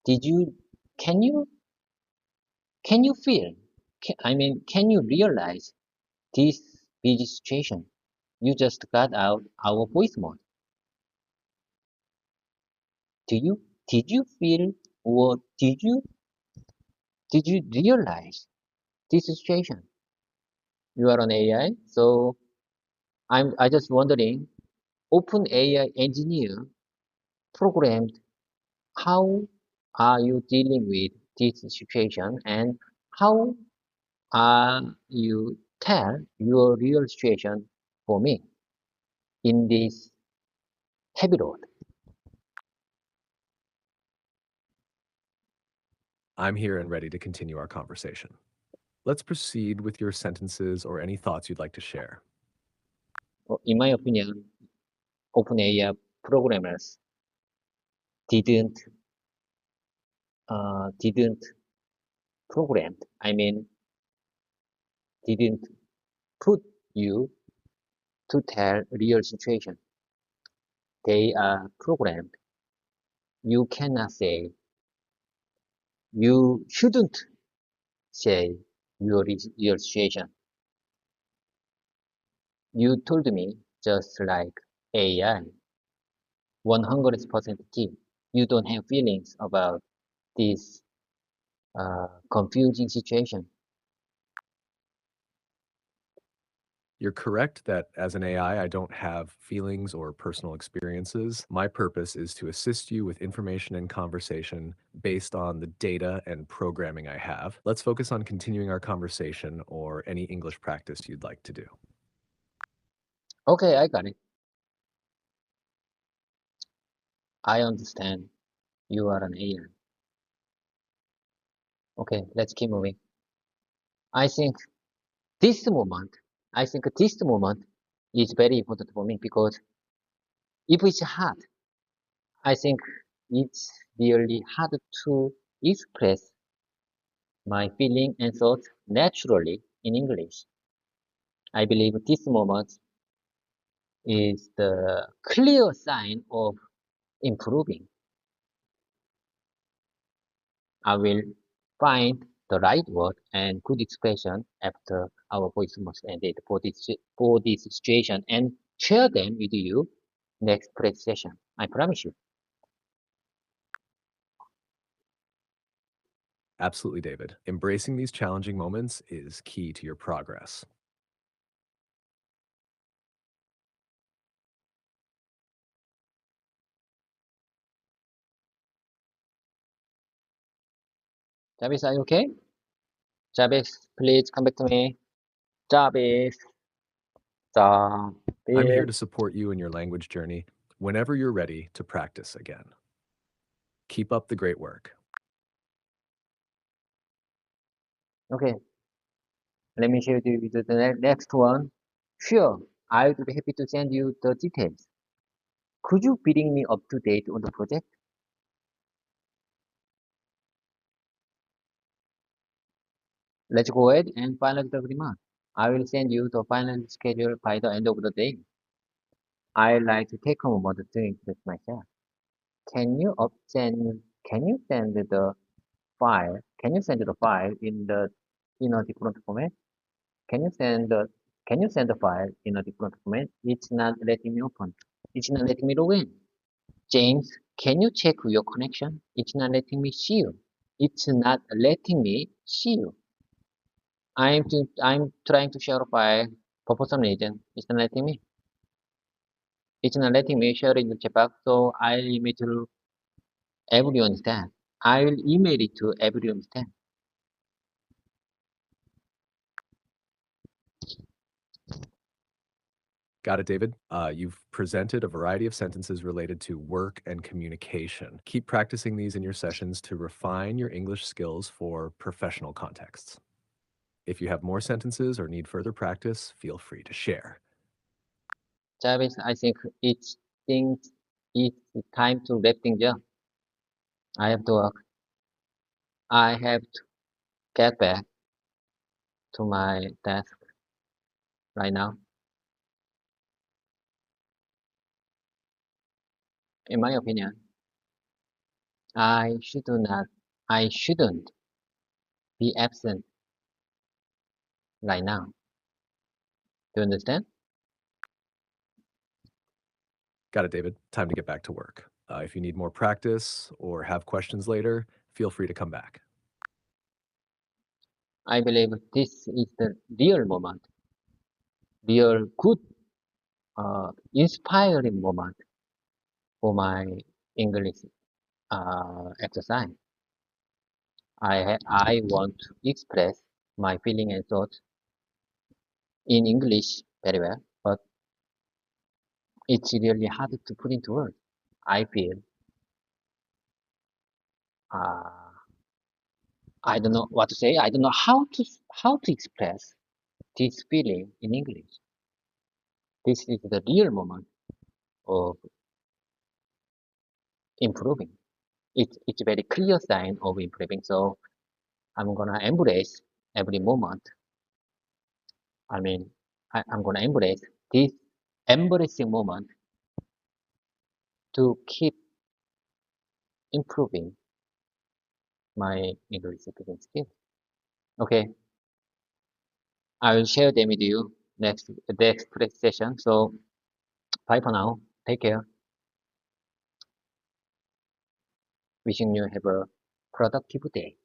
Did you, can you, can you feel, can you realize this busy situation? You just got out our voice mode. Did you feel or did you realize this situation? You are an AI, so I just wondering, open AI engineer programmed, how are you dealing with this situation and how are you tell your real situation for me in this heavy road? I'm here and ready to continue our conversation. Let's proceed with your sentences or any thoughts you'd like to share. In my opinion, open AI programmers didn't didn't programmed. Didn't put you to tell real situation. They are programmed. You cannot say, you shouldn't say your real situation. You told me just like AI, 100% key. You don't have feelings about this confusing situation. You're correct that as an AI, I don't have feelings or personal experiences. My purpose is to assist you with information and conversation based on the data and programming I have. Let's focus on continuing our conversation or any English practice you'd like to do. Okay, I got it. I understand you are an AI. Okay, let's keep moving. I think this moment, I think this moment is very important for me because if it's hard, I think it's really hard to express my feeling and thoughts naturally in English. I believe this moment is the clear sign of improving. I will find the right word and good expression after our voice must ended for this situation and share them with you next press session. I promise you. Absolutely, David. Embracing these challenging moments is key to your progress. Jarvis, are you okay? Jarvis, please come back to me. Jarvis, I'm here Jarvis. to support you in your language journey whenever you're ready to practice again. Keep up the great work. Okay, let me share with you the next one. Sure, I would be happy to send you the details. Could you bring me up to date on the project? Let's go ahead and finalize the agreement. I will send you the final schedule by the end of the day. I'd like to take a moment to introduce myself. Can you send the file? Can you send the file in a different format? Can you send the file in a different format? It's not letting me open. It's not letting me log in. James, can you check your connection? It's not letting me see you. It's not letting me see you. I'm trying to share a file for some reason. It's not letting me. It's not letting me share in the chat box, so I'll email to everyone instead. I will email it to everyone instead. Got it, David? You've presented a variety of sentences related to work and communication. Keep practicing these in your sessions to refine your English skills for professional contexts. If you have more sentences or need further practice, feel free to share. Jarvis, I think it's time to wrap things up. I have to work. I have to get back to my desk right now. In my opinion, I should not, I shouldn't be absent right now. Do you understand? Got it, David. Time to get back to work. If you need more practice or have questions later, feel free to come back. I believe this is the real moment, real good, inspiring moment for my English exercise. I want to express my feeling and thoughts in English very well, but it's really hard to put into words. I feel uh, I don't know what to say. I don't know how to express this feeling in English. This is the real moment of improving. It's a very clear sign of improving. So I'm gonna embrace every moment. I mean, I'm gonna embrace this embarrassing moment to keep improving my English speaking skill. Okay, I will share them with you next session. So bye for now. Take care. Wishing you have a productive day.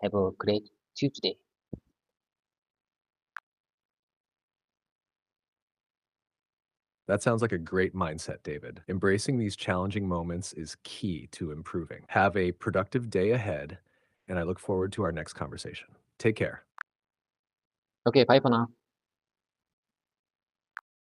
Have a great Tuesday. That sounds like a great mindset, David. Embracing these challenging moments is key to improving. Have a productive day ahead, and I look forward to our next conversation. Take care. Okay, bye for now.